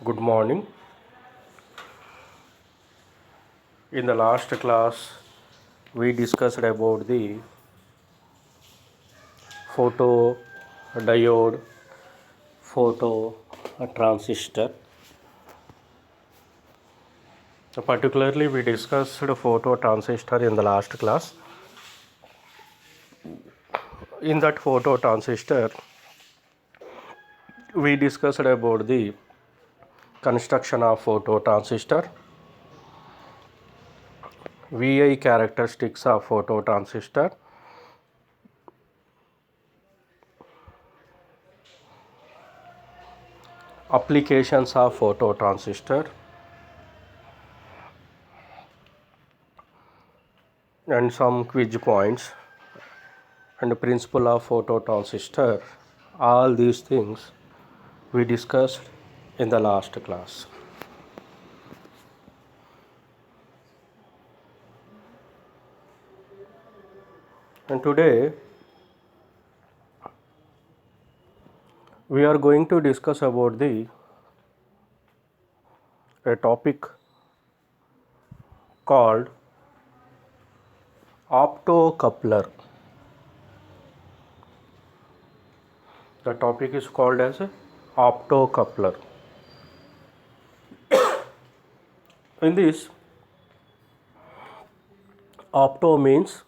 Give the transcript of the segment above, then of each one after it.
Good morning. In the last class, we discussed about the photo diode, photo transistor. So particularly, we discussed photo transistor in the last class. In that photo transistor, we discussed about the construction of photo transistor, VI characteristics of photo transistor, applications of photo transistor, and some quiz points and the principle of photo transistor. All these things we discussed in the last class. And today we are going to discuss about the a topic called optocoupler. The topic is called as a optocoupler. In this, opto means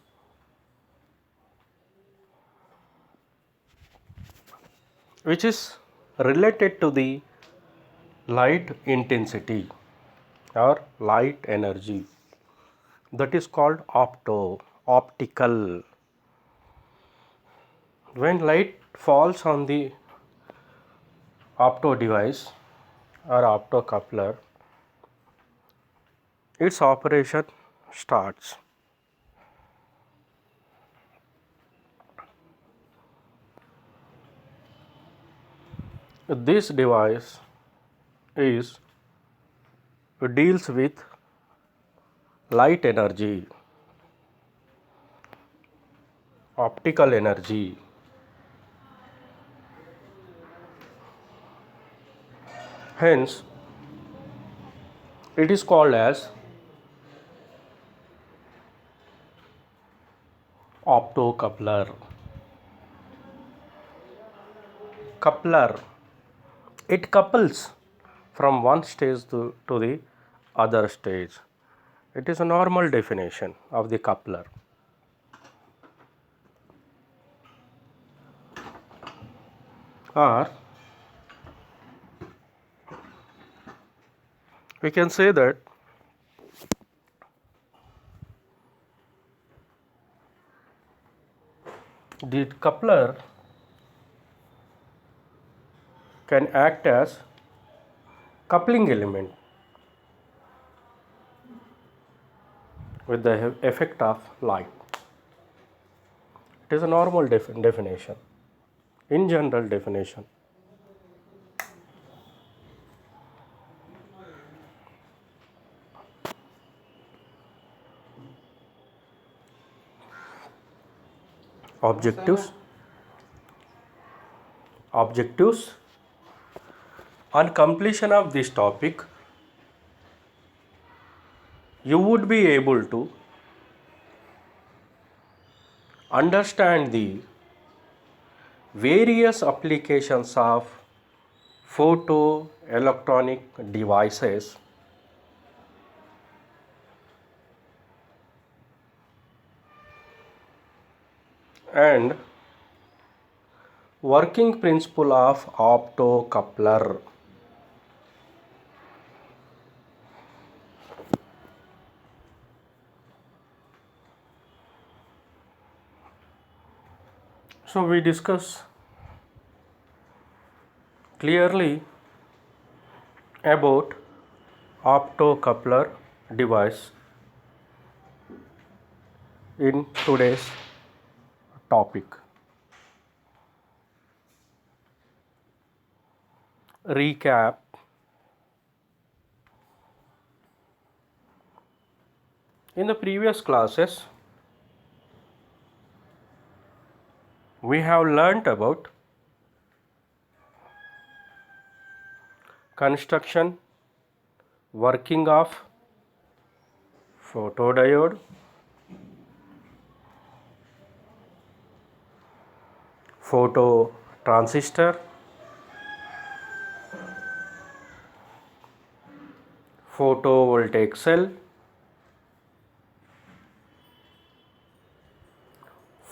which is related to the light intensity or light energy. That is called optical. When light falls on the opto device or optocoupler, its operation starts. This device is deals with light energy, optical energy. Hence, it is called as optocoupler. Coupler. It couples from one stage to the other stage. It is a normal definition of the coupler. Or we can say that the coupler can act as coupling element with the effect of light. It is a normal definition, in general definition. Objectives. Objectives. On completion of this topic, you would be able to understand the various applications of photoelectronic devices and working principle of optocoupler. So we discuss clearly about optocoupler device in today's topic. Recap. In the previous classes, we have learnt about construction, working of photodiode, phototransistor, photovoltaic cell,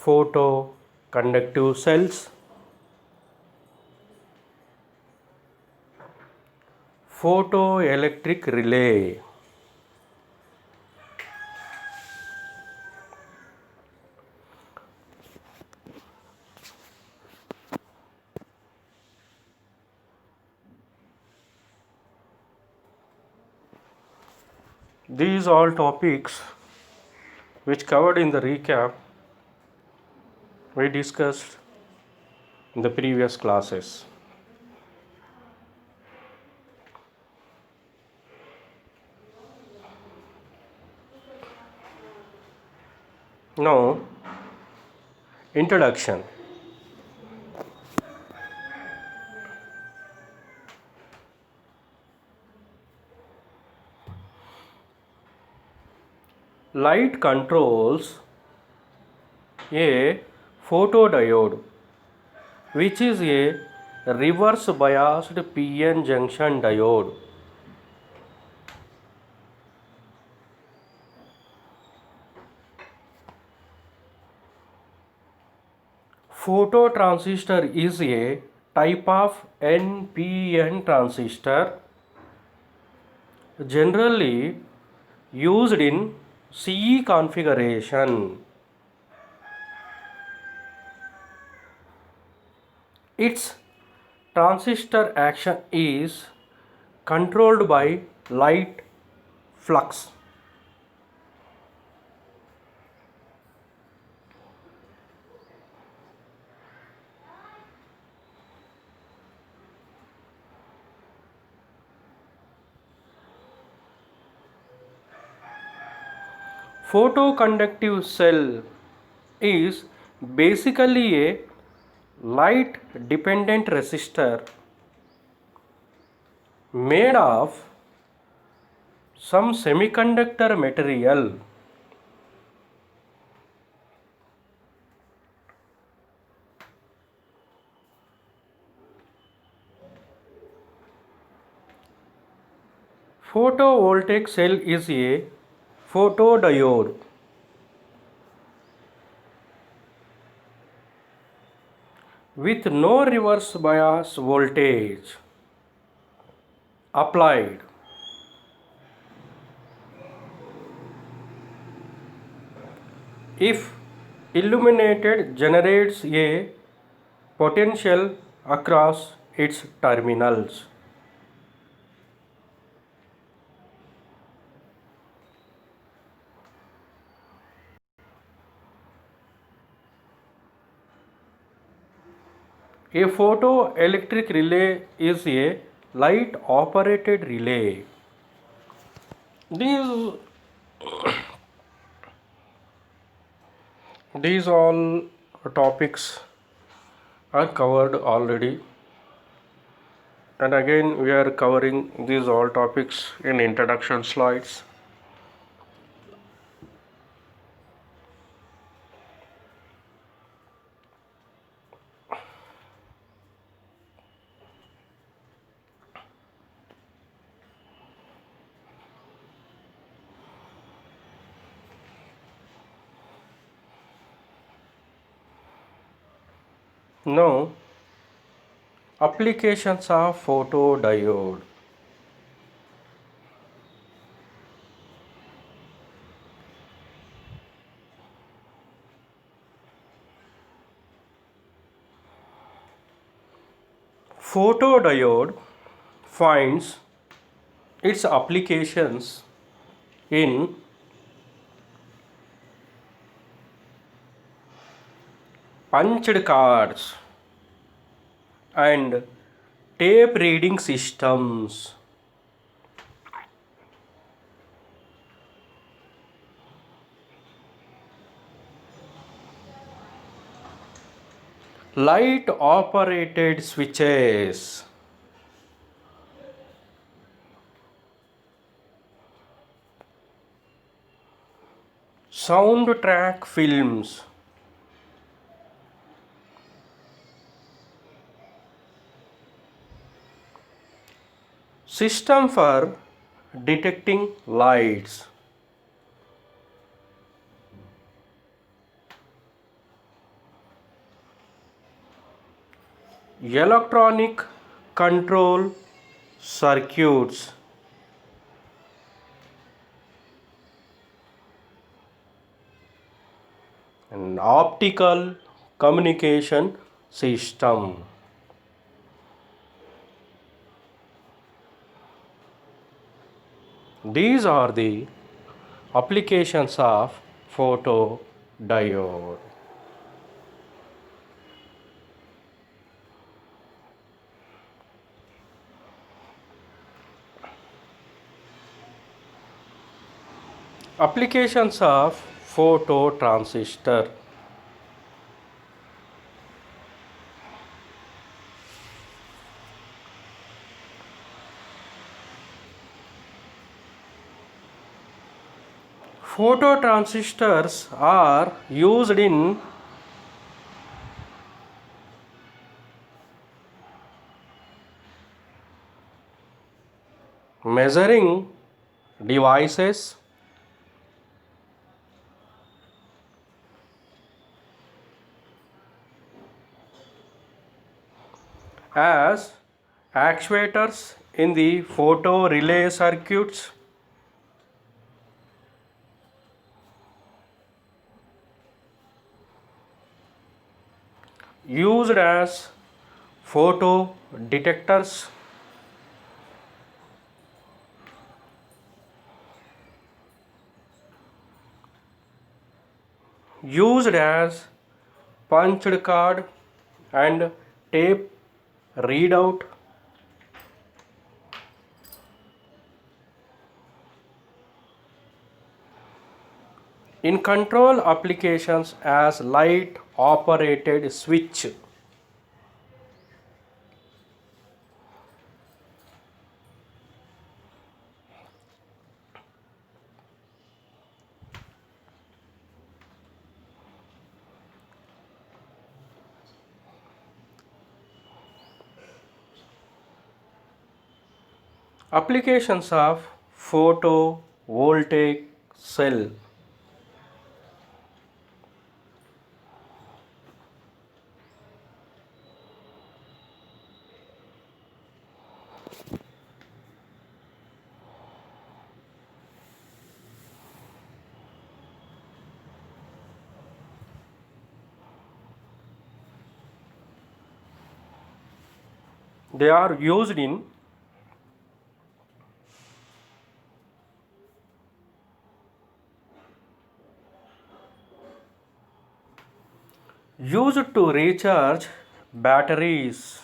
photoconductive cells, photoelectric relay. These all topics which covered in the recap we discussed in the previous classes. Now, introduction. Light controls a photodiode, which is a reverse biased PN junction diode. Phototransistor is a type of NPN transistor generally used in CE configuration. Its transistor action is controlled by light flux. Photoconductive cell is basically a light dependent resistor made of some semiconductor material. Photovoltaic cell is a photodiode with no reverse bias voltage applied. If illuminated, generates a potential across its terminals. A photoelectric relay is a light operated relay. These all topics are covered already, and again we are covering these all topics in introduction slides. Now, applications of photodiode. Photodiode finds its applications in punched cards and tape reading systems. Light operated switches. Soundtrack films. System for detecting lights. Electronic control circuits. An optical communication system. These are the applications of photodiode. Applications of phototransistor. Phototransistors are used in measuring devices, as actuators in the photo relay circuits, used as photo detectors, used as punched card and tape readout, in control applications as light operated switch. Applications of photovoltaic cell. They are used to recharge batteries.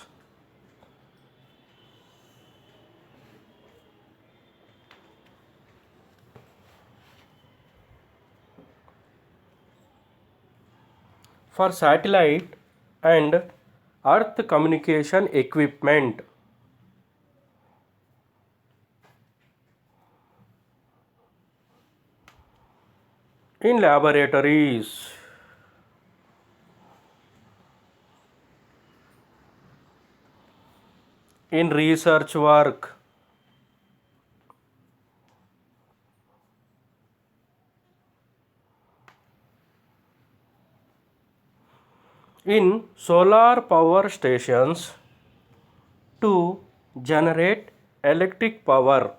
For satellite and earth communication equipment. In laboratories. In research work. In solar power stations to generate electric power.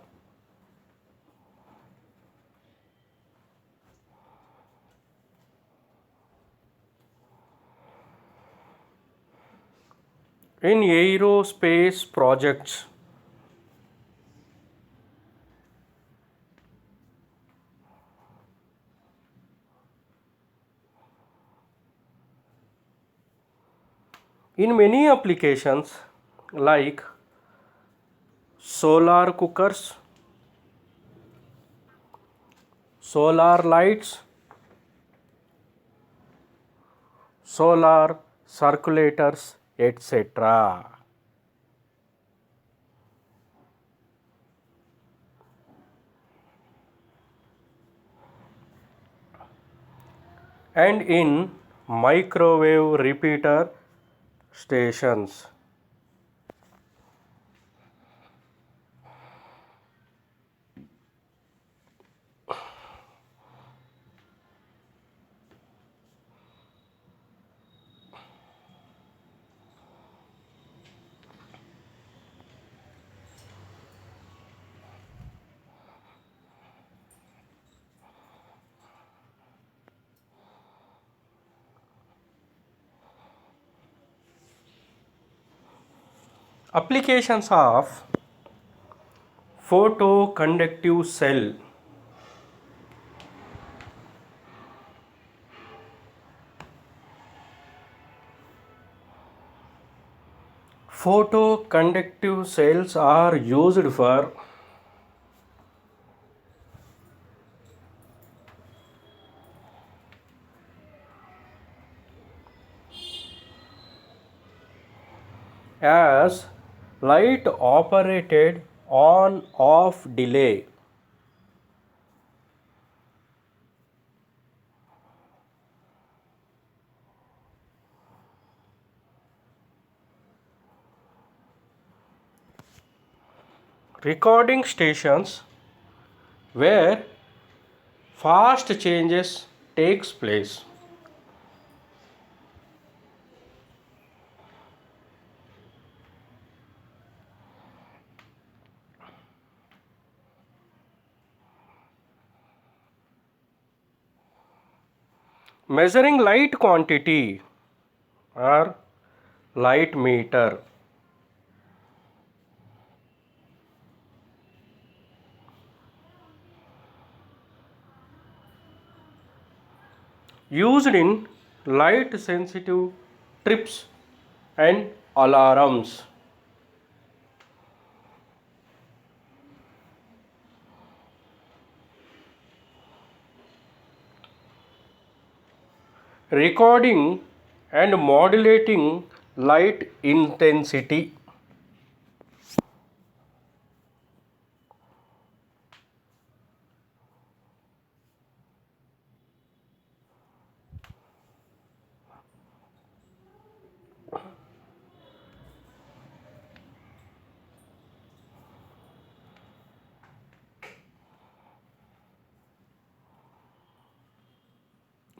In aerospace projects. In many applications like solar cookers, solar lights, solar circulators, etc. and in microwave repeater stations. Applications of photoconductive cell. Photoconductive cells are used for as light operated on off delay. Recording stations where fast changes takes place. Measuring light quantity or light meter. Used in light sensitive trips and alarms. Recording and modulating light intensity.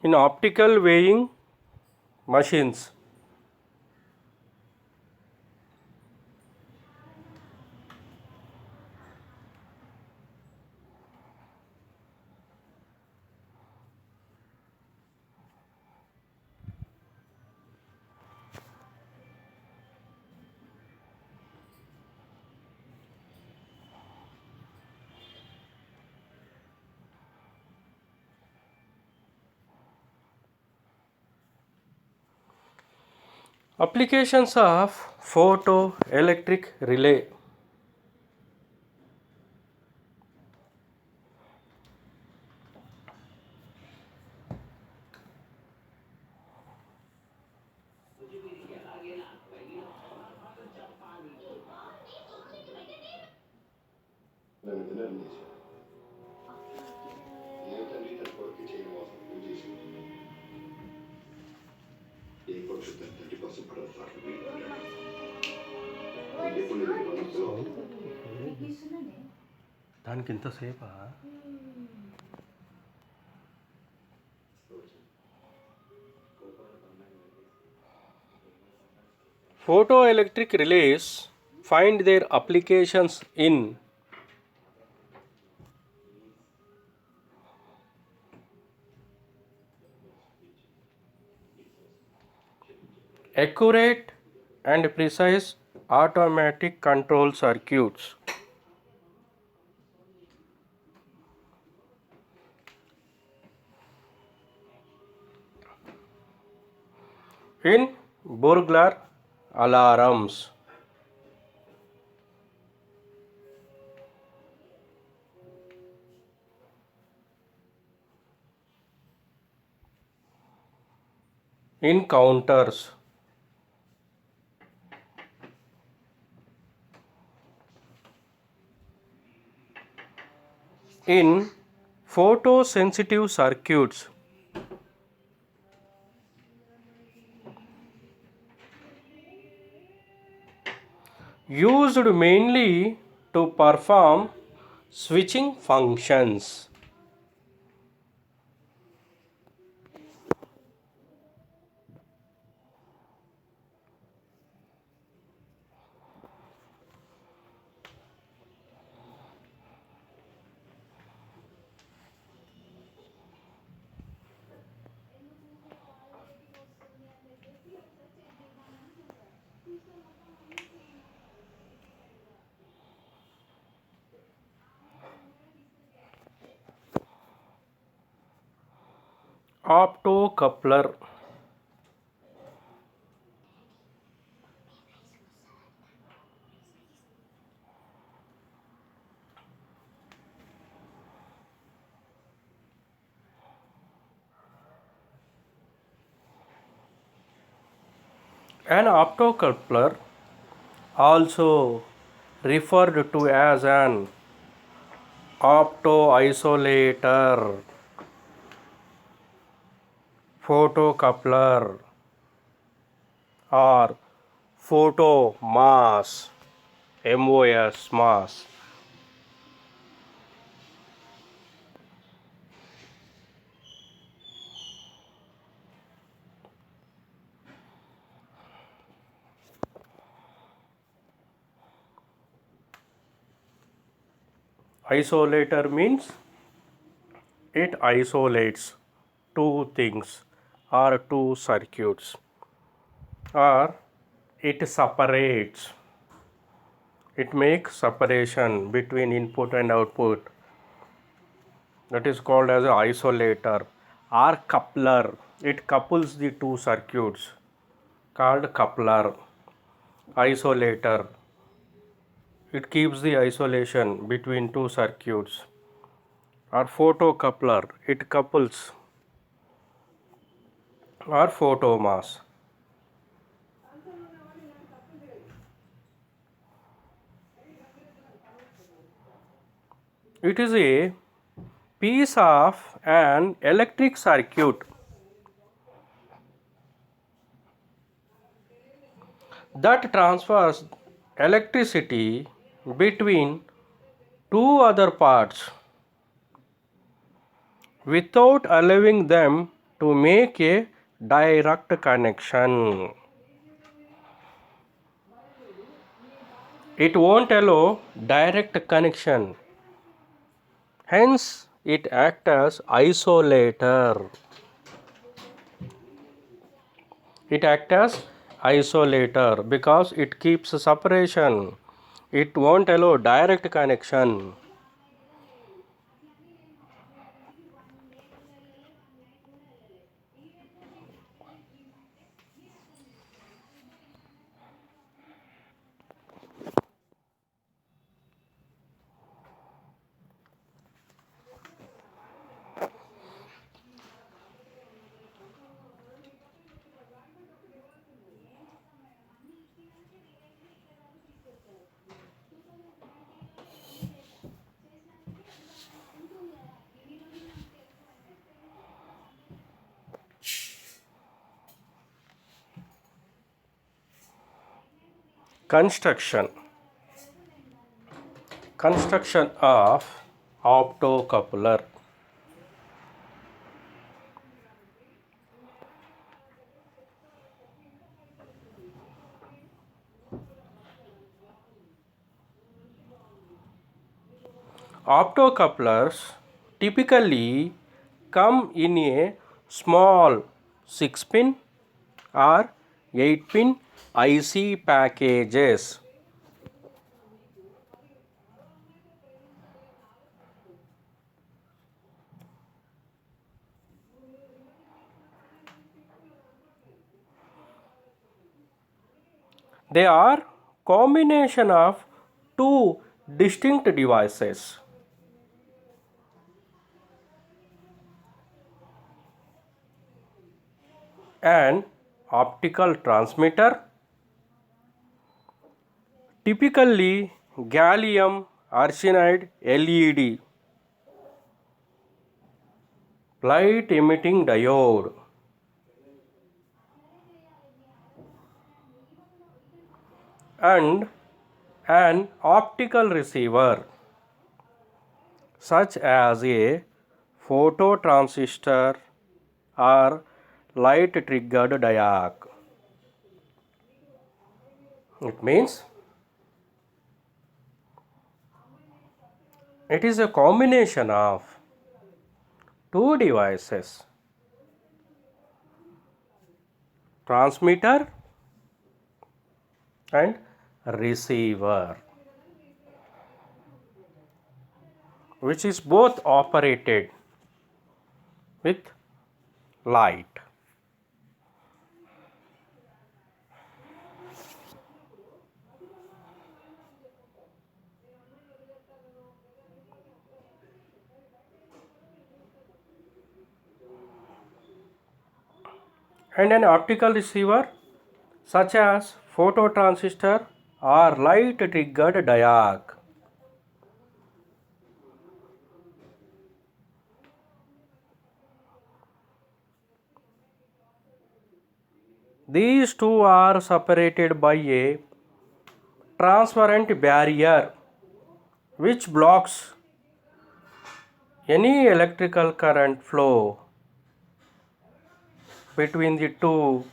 In optical weighing machines. Applications of photoelectric relay. దానికి ఇంతసేపా photoelectric relays find their applications in accurate and precise automatic control circuits, in burglar alarms, in counters, in photosensitive circuits, used mainly to perform switching functions. Optocoupler. An optocoupler, also referred to as an optoisolator, photocoupler, or photomask, MOS mask. Isolator means it isolates two things or two circuits, or it separates, it makes separation between input and output. That is called as an isolator or coupler. It couples the two circuits, called coupler. Isolator, it keeps the isolation between two circuits. Or photocoupler, it couples, or photomask. It is a piece of an electric circuit that transfers electricity between two other parts without allowing them to make a direct connection. It won't allow direct connection. Hence, it acts as isolator. It acts as isolator because it keeps separation. It won't allow direct connection. Construction. Construction of optocoupler. Optocouplers typically come in a small 6-pin or 8-pin IC packages. They are combination of two distinct devices. An optical transmitter, typically gallium arsenide LED, light emitting diode, and An optical receiver, such as a phototransistor or light triggered diode. It means it is a combination of two devices, transmitter and receiver, which is both operated with light. And an optical receiver, such as phototransistor or light triggered diode. These two are separated by a transparent barrier which blocks any electrical current flow between the two.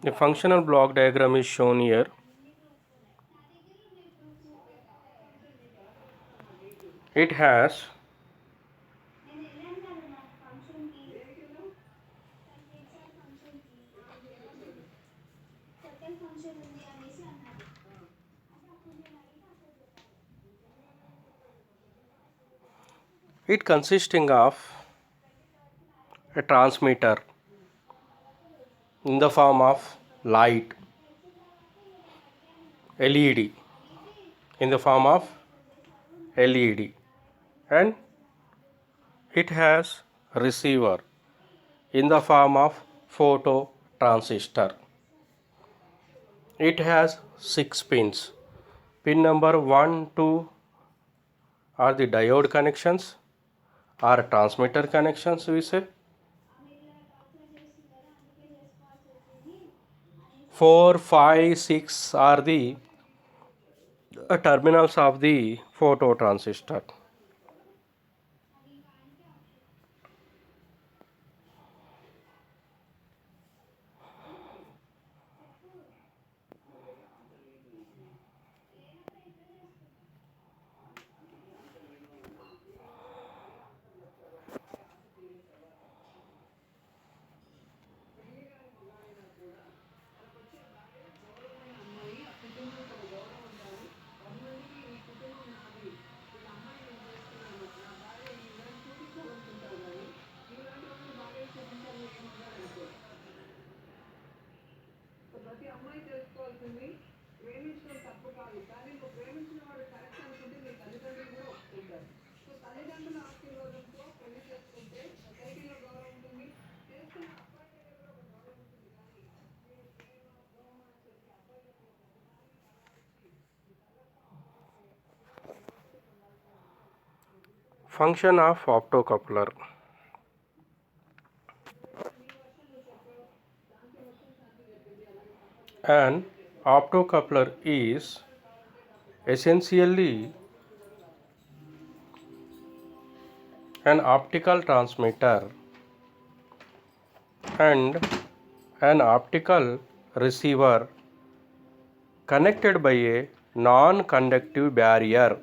The functional block diagram is shown here. It has it consisting of a transmitter in the form of light, LED in the form of LED, and it has receiver in the form of photo transistor. It has 6 pins. Pin number 1, 2 are the diode connections or transmitter connections we say. 4, 5, 6 are the terminals of the photo transistor. Function of optocoupler. An optocoupler is essentially an optical transmitter and an optical receiver connected by a non-conductive barrier.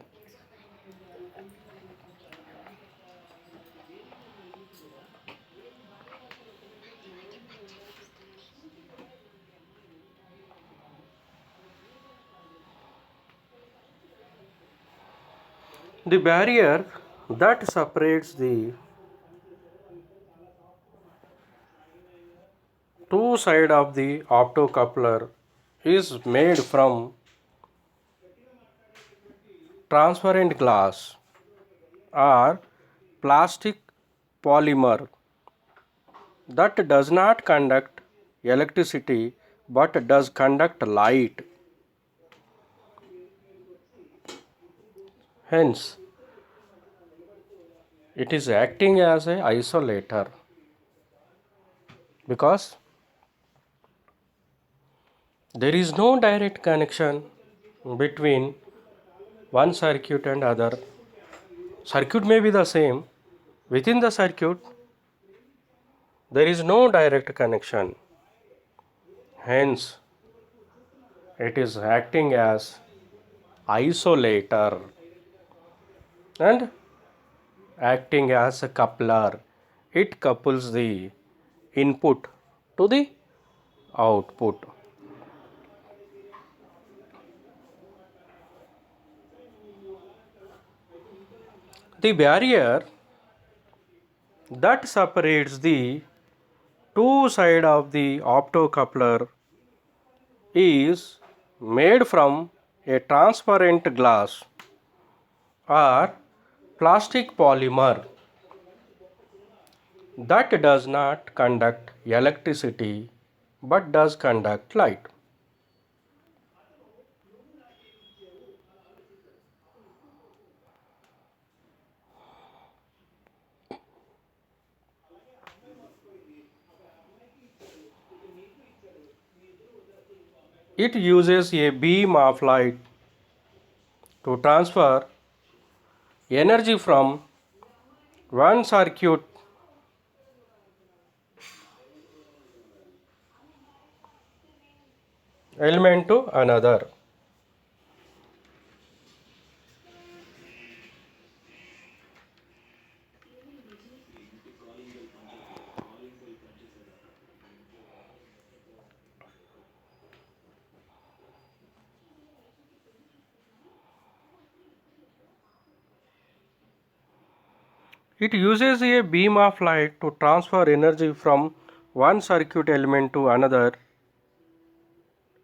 The barrier that separates the two sides of the optocoupler is made from transparent glass or plastic polymer that does not conduct electricity but does conduct light. Hence, it is acting as a isolator because there is no direct connection between one circuit and other. Circuit may be the same. Within the circuit, there is no direct connection. Hence, it is acting as isolator and acting as a coupler. It couples the input to the output. The barrier that separates the two sides of the optocoupler is made from a transparent glass or plastic polymer that does not conduct electricity but does conduct light. It uses a beam of light to transfer energy from one circuit element to another. It uses a beam of light to transfer energy from one circuit element to another,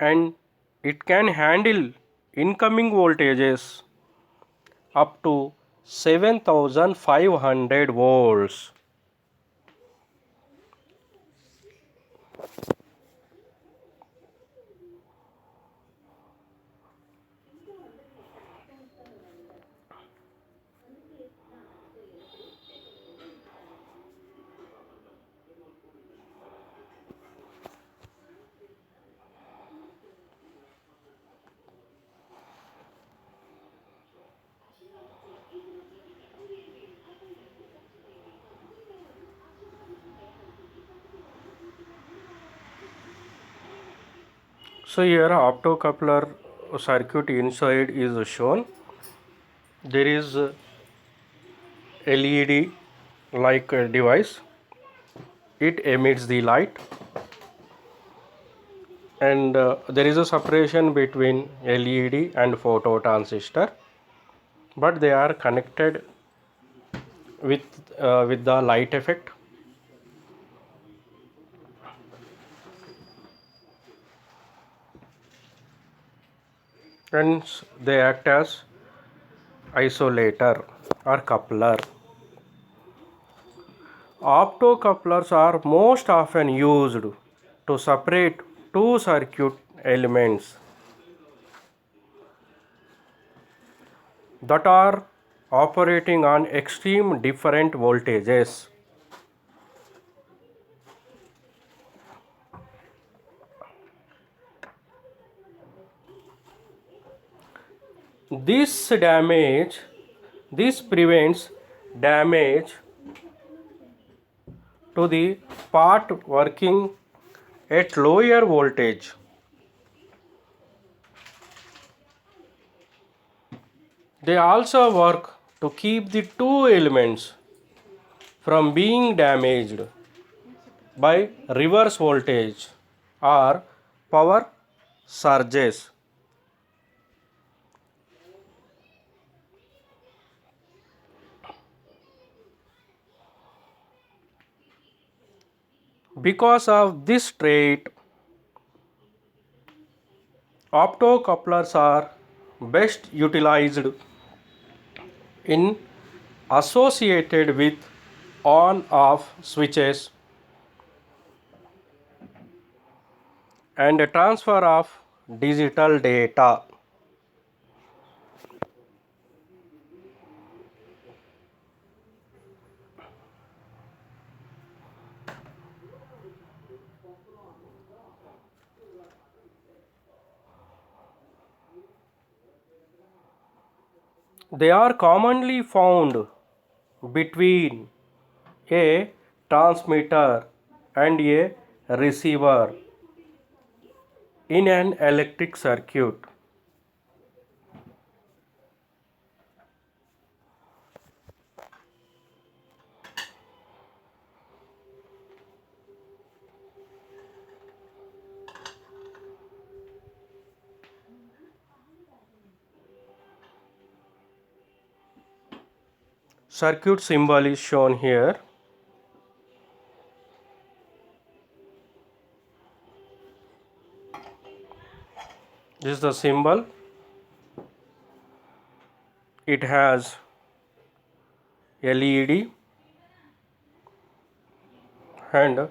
and it can handle incoming voltages up to 7500 volts. So here optocoupler circuit inside is shown. There is a LED like device. It emits the light, and there is a separation between LED and phototransistor, but they are connected with the light effect. Hence, they act as isolator or coupler. Optocouplers are most often used to separate two circuit elements that are operating on extreme different voltages. This damage, this prevents damage to the part working at lower voltage. They also work to keep the two elements from being damaged by reverse voltage or power surges. Because of this trait, optocouplers are best utilized in associated with on-off switches and transfer of digital data. They are commonly found between a transmitter and a receiver in an electric circuit. Circuit symbol is shown here. This is the symbol. It has LED and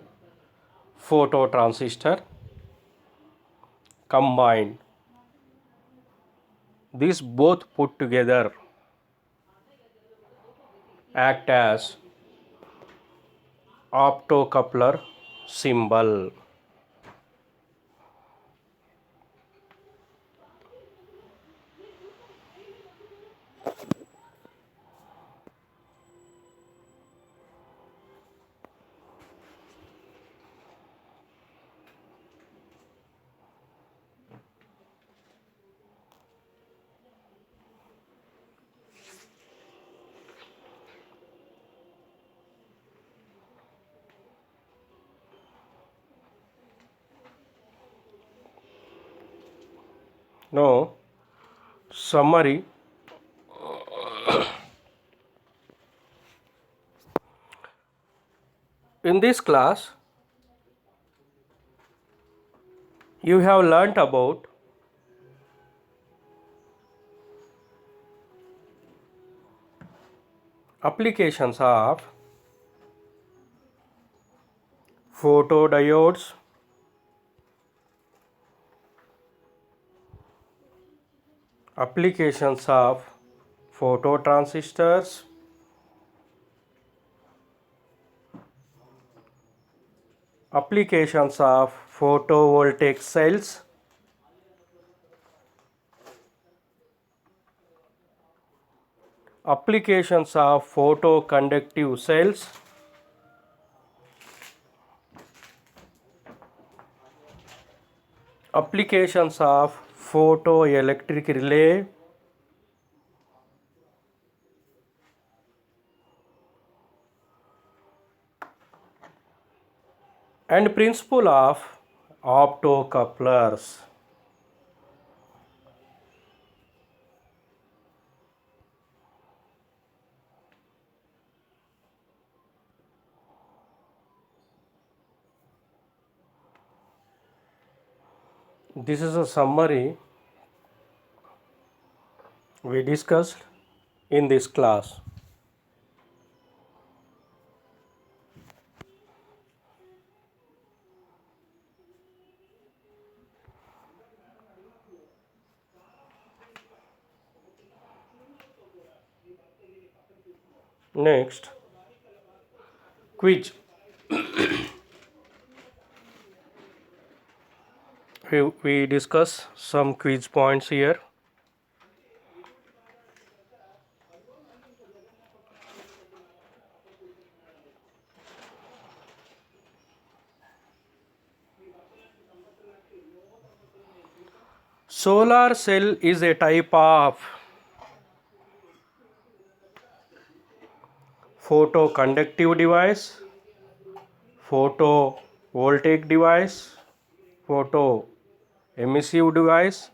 phototransistor combined. These both put together act as optocoupler symbol. Now, summary. In this class, you have learnt about applications of photodiodes, applications of phototransistors, applications of photovoltaic cells, applications of photoconductive cells, applications of photoelectric relay, and principle of optocouplers. This is a summary we discussed in this class. Next, quiz. We discuss some quiz points here. Solar cell is a type of photoconductive device, photovoltaic device, photoemissive device,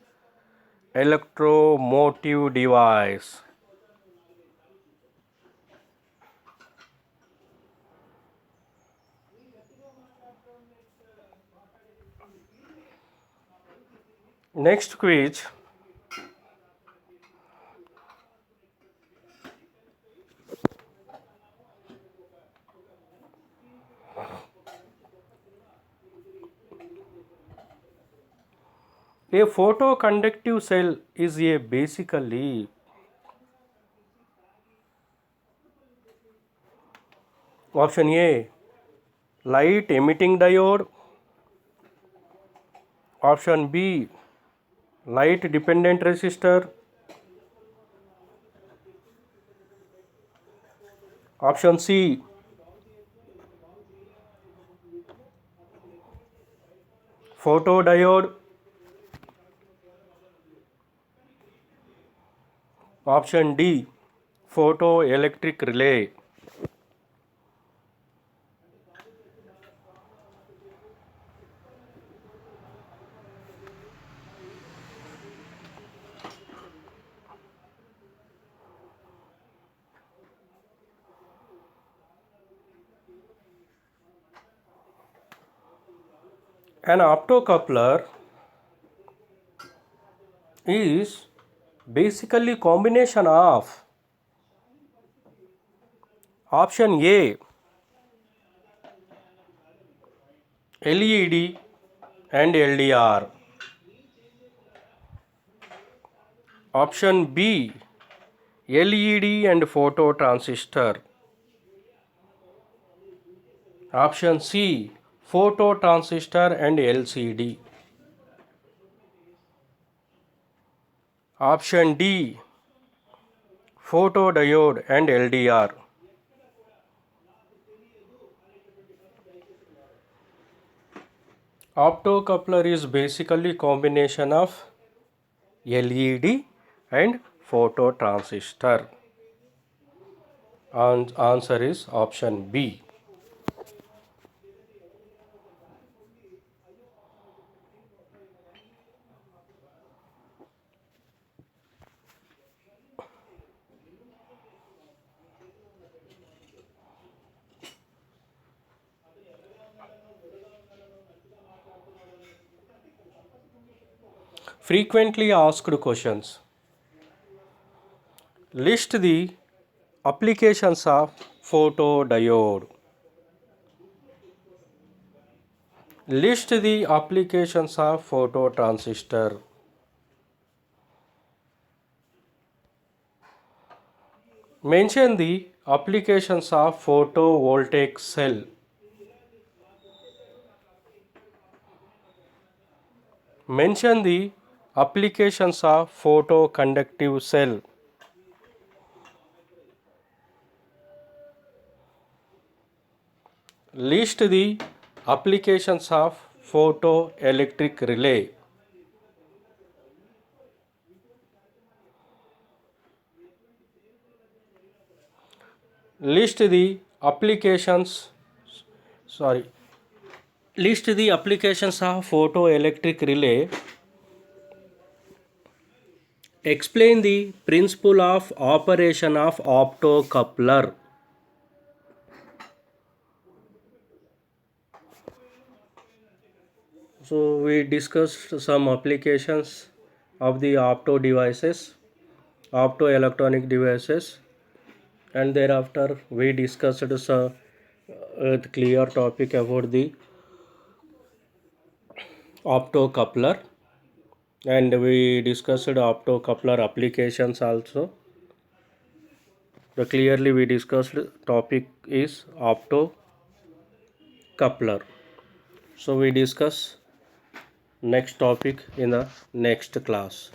electromotive device. Next quiz. A photoconductive cell is a basically option A, light emitting diode, option B, light dependent resistor, option C, photodiode, option D, photoelectric relay. An optocoupler is basically combination of option A, LED and LDR, option B, LED and phototransistor, option C, phototransistor and LCD, option D, photodiode and LDR. Optocoupler is basically combination of LED and phototransistor. Answer is option B. Frequently asked questions. List the applications of photodiode. List the applications of phototransistor. Mention the applications of photovoltaic cell. Mention the applications of photoconductive cell. List the applications of photoelectric relay. List the applications List the applications of photoelectric relay. Explain the principle of operation of optocoupler. So we discussed some applications of the optoelectronic devices, and thereafter we discussed some clear topic about the optocoupler, and we discussed optocoupler applications also. Clearly we discussed topic is optocoupler. So we discuss next topic in the next class.